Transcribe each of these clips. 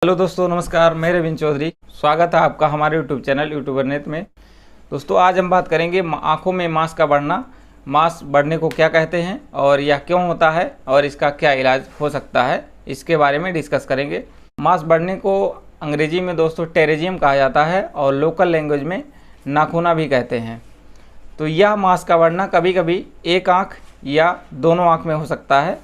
Hello दोस्तों, नमस्कार। मैं रविंद्र चौधरी। स्वागत है आपका हमारे यूट्यूब चैनल यूट्यूबर नेट में। दोस्तों, आज हम बात करेंगे आँखों में मांस का बढ़ना। मांस बढ़ने को क्या कहते हैं और यह क्यों होता है और इसका क्या इलाज हो सकता है, इसके बारे में डिस्कस करेंगे। मांस बढ़ने को अंग्रेजी में दोस्तों टेरेजियम कहा जाता है और लोकल लैंग्वेज में नाखूना भी कहते हैं। तो यह मांस का बढ़ना कभी कभी एक आँख या दोनों आँख में हो सकता है।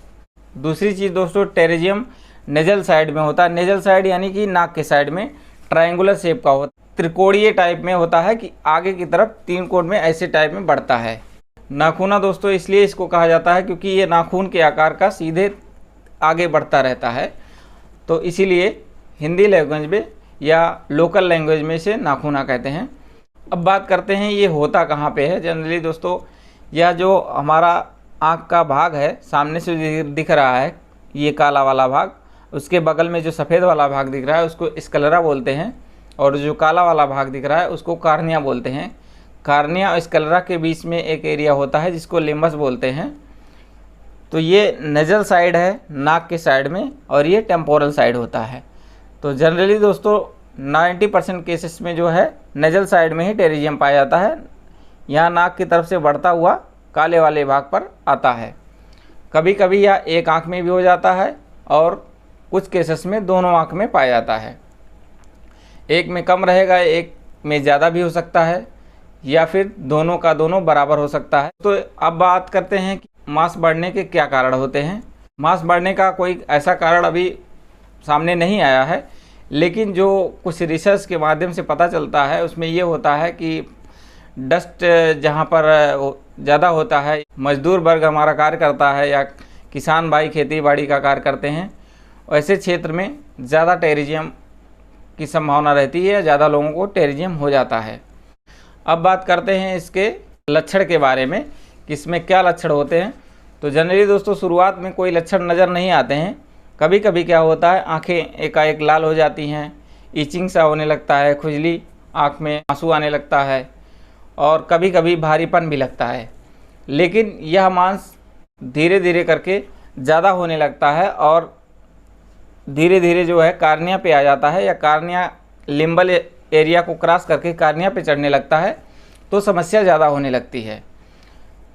दूसरी चीज़ दोस्तों, टेरेजियम नेजल साइड में होता है। नेजल साइड यानी कि नाक के साइड में ट्रायंगुलर शेप का होता है, त्रिकोणीय टाइप में होता है कि आगे की तरफ तीन कोण में ऐसे टाइप में बढ़ता है। नाखूना दोस्तों इसलिए इसको कहा जाता है क्योंकि ये नाखून के आकार का सीधे आगे बढ़ता रहता है, तो इसीलिए हिंदी लैंग्वेज में या लोकल लैंग्वेज में इसे नाखूना कहते हैं। अब बात करते हैं ये होता कहाँ पे है। जनरली दोस्तों, यह जो हमारा आँख का भाग है, सामने से दिख रहा है ये काला वाला भाग, उसके बगल में जो सफ़ेद वाला भाग दिख रहा है उसको स्क्लेरा बोलते हैं, और जो काला वाला भाग दिख रहा है उसको कार्निया बोलते हैं। कार्निया और स्क्लेरा के बीच में एक एरिया होता है जिसको लिम्बस बोलते हैं। तो ये नेजल साइड है नाक के साइड में, और ये टेम्पोरल साइड होता है। तो जनरली दोस्तों 90% केसेस में जो है नेजल साइड में ही टेरेजियम पाया जाता है। यहाँ नाक की तरफ से बढ़ता हुआ काले वाले भाग पर आता है। कभी कभी यह एक आँख में भी हो जाता है और कुछ केसेस में दोनों आँख में पाया जाता है। एक में कम रहेगा, एक में ज़्यादा भी हो सकता है, या फिर दोनों का दोनों बराबर हो सकता है। तो अब बात करते हैं कि मांस बढ़ने के क्या कारण होते हैं। मांस बढ़ने का कोई ऐसा कारण अभी सामने नहीं आया है, लेकिन जो कुछ रिसर्च के माध्यम से पता चलता है उसमें ये होता है कि डस्ट जहाँ पर ज़्यादा होता है, मजदूर वर्ग हमारा कार्य करता है या किसान भाई खेती बाड़ी का कार्य करते हैं, ऐसे क्षेत्र में ज़्यादा टेरेजियम की संभावना रहती है, ज़्यादा लोगों को टेरेजियम हो जाता है। अब बात करते हैं इसके लक्षण के बारे में कि इसमें क्या लक्षण होते हैं। तो जनरली दोस्तों शुरुआत में कोई लक्षण नज़र नहीं आते हैं। कभी कभी क्या होता है, आंखें एकाएक लाल हो जाती हैं, ईचिंग सा होने लगता है, खुजली, आँख में आंसू आने लगता है, और कभी कभी भारीपन भी लगता है। लेकिन यह मांस धीरे धीरे करके ज़्यादा होने लगता है और धीरे धीरे जो है कार्निया पे आ जाता है, या कार्निया लिम्बल एरिया को क्रॉस करके कार्निया पे चढ़ने लगता है, तो समस्या ज़्यादा होने लगती है।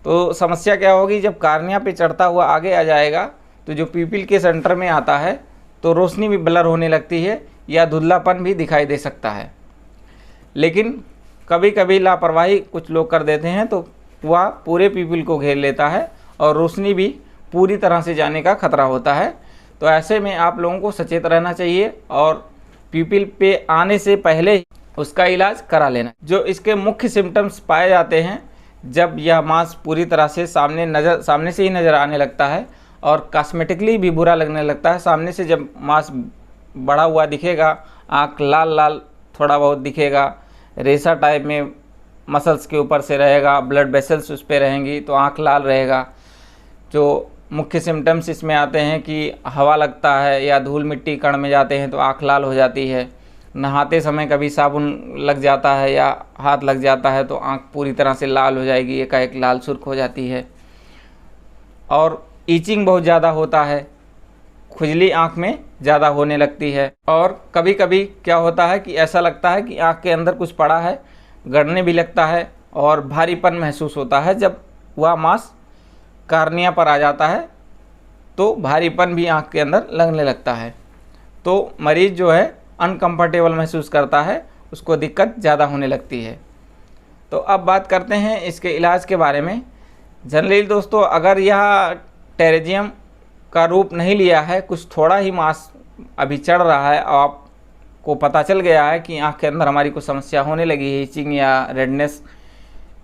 तो समस्या क्या होगी, जब कार्निया पे चढ़ता हुआ आगे आ जाएगा तो जो पीपल के सेंटर में आता है तो रोशनी भी ब्लर होने लगती है या धुंधलापन भी दिखाई दे सकता है। लेकिन कभी कभी लापरवाही कुछ लोग कर देते हैं तो वह पूरे पीपल को घेर लेता है और रोशनी भी पूरी तरह से जाने का खतरा होता है। तो ऐसे में आप लोगों को सचेत रहना चाहिए और पीपल पे आने से पहले ही उसका इलाज करा लेना। जो इसके मुख्य सिम्टम्स पाए जाते हैं, जब यह मांस पूरी तरह से सामने से ही नज़र आने लगता है और कॉस्मेटिकली भी बुरा लगने लगता है। सामने से जब मांस बढ़ा हुआ दिखेगा, आँख लाल लाल थोड़ा बहुत दिखेगा, रेशा टाइप में मसल्स के ऊपर से रहेगा, ब्लड वेसल्स उस पर रहेंगी तो आँख लाल रहेगा। जो मुख्य सिम्टम्स इसमें आते हैं कि हवा लगता है या धूल मिट्टी कण में जाते हैं तो आँख लाल हो जाती है। नहाते समय कभी साबुन लग जाता है या हाथ लग जाता है तो आँख पूरी तरह से लाल हो जाएगी, एकाएक लाल सुर्ख हो जाती है। और ईचिंग बहुत ज़्यादा होता है, खुजली आँख में ज़्यादा होने लगती है। और कभी कभी क्या होता है कि ऐसा लगता है कि आँख के अंदर कुछ पड़ा है, गड़ने भी लगता है और भारीपन महसूस होता है। जब वह मांस कार्निया पर आ जाता है तो भारीपन भी आँख के अंदर लगने लगता है, तो मरीज़ जो है अनकंफर्टेबल महसूस करता है, उसको दिक्कत ज़्यादा होने लगती है। तो अब बात करते हैं इसके इलाज के बारे में। जनरली दोस्तों, अगर यह टेरेजियम का रूप नहीं लिया है, कुछ थोड़ा ही मांस अभी चढ़ रहा है और आपको पता चल गया है कि आँख के अंदर हमारी कुछ समस्या होने लगी है, इचिंग या रेडनेस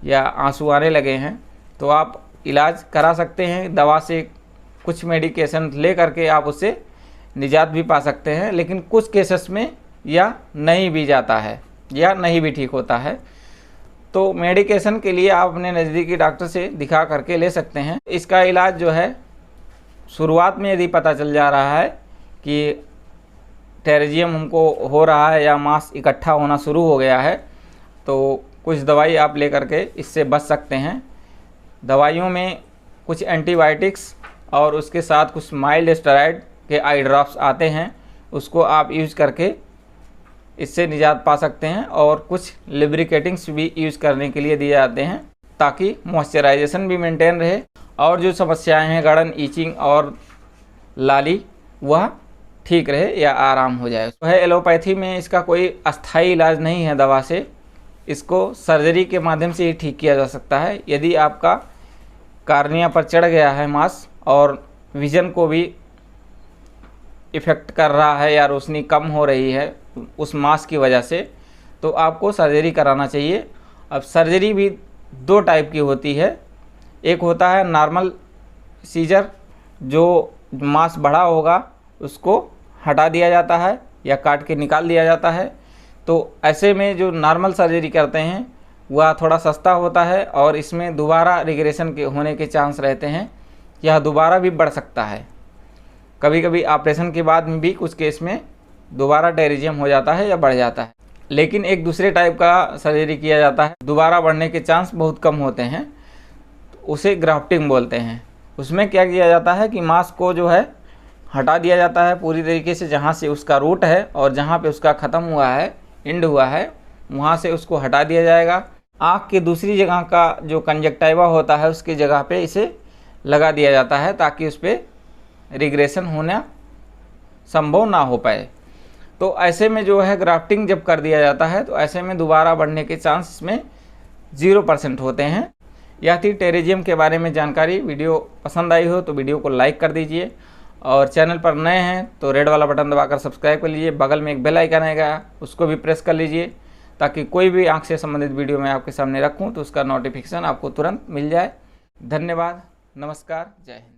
या आंसू आने लगे हैं, तो आप इलाज करा सकते हैं। दवा से कुछ मेडिकेशन ले करके आप उससे निजात भी पा सकते हैं। लेकिन कुछ केसेस में यह नहीं भी जाता है या नहीं भी ठीक होता है, तो मेडिकेशन के लिए आप अपने नज़दीकी डॉक्टर से दिखा करके ले सकते हैं। इसका इलाज जो है, शुरुआत में यदि पता चल जा रहा है कि टेरेजियम हमको हो रहा है या मांस इकट्ठा होना शुरू हो गया है, तो कुछ दवाई आप ले करके इससे बच सकते हैं। दवाइयों में कुछ एंटीबायोटिक्स और उसके साथ कुछ माइल्ड स्टेरॉइड के आई ड्रॉप्स आते हैं, उसको आप यूज़ करके इससे निजात पा सकते हैं। और कुछ लिब्रिकेटिंग्स भी यूज़ करने के लिए दिए जाते हैं ताकि मॉइस्चराइजेशन भी मेंटेन रहे और जो समस्याएं हैं गड़न, ईचिंग और लाली वह ठीक रहे या आराम हो जाए। तो है एलोपैथी में इसका कोई अस्थाई इलाज नहीं है दवा से, इसको सर्जरी के माध्यम से ही ठीक किया जा सकता है। यदि आपका कार्निया पर चढ़ गया है मांस और विज़न को भी इफ़ेक्ट कर रहा है या रोशनी कम हो रही है उस मांस की वजह से, तो आपको सर्जरी कराना चाहिए। अब सर्जरी भी दो टाइप की होती है, एक होता है नॉर्मल सीजर, जो मांस बढ़ा होगा उसको हटा दिया जाता है या काट के निकाल दिया जाता है। तो ऐसे में जो नॉर्मल सर्जरी करते हैं वह थोड़ा सस्ता होता है और इसमें दोबारा रिग्रेशन के होने के चांस रहते हैं, यह दोबारा भी बढ़ सकता है। कभी कभी ऑपरेशन के बाद में भी कुछ केस में दोबारा टेरिजियम हो जाता है या बढ़ जाता है। लेकिन एक दूसरे टाइप का सर्जरी किया जाता है, दोबारा बढ़ने के चांस बहुत कम होते हैं, उसे ग्राफ्टिंग बोलते हैं। उसमें क्या किया जाता है कि मांस को जो है हटा दिया जाता है पूरी तरीके से, जहाँ से उसका रूट है और जहाँ पे उसका ख़त्म हुआ है, एंड हुआ है, वहाँ से उसको हटा दिया जाएगा। आँख की दूसरी जगह का जो कंजक्टिवा होता है उसकी जगह पे इसे लगा दिया जाता है ताकि उस पर रिग्रेशन होना संभव ना हो पाए। तो ऐसे में जो है ग्राफ्टिंग जब कर दिया जाता है तो ऐसे में दोबारा बढ़ने के चांस इसमें 0% होते हैं। यह थी टेरिजियम के बारे में जानकारी। वीडियो पसंद आई हो तो वीडियो को लाइक कर दीजिए और चैनल पर नए हैं तो रेड वाला बटन दबाकर सब्सक्राइब कर लीजिए। बगल में एक बेल आइकन आएगा उसको भी प्रेस कर लीजिए ताकि कोई भी आँख से संबंधित वीडियो मैं आपके सामने रखूँ तो उसका नोटिफिकेशन आपको तुरंत मिल जाए। धन्यवाद, नमस्कार, जय हिंद।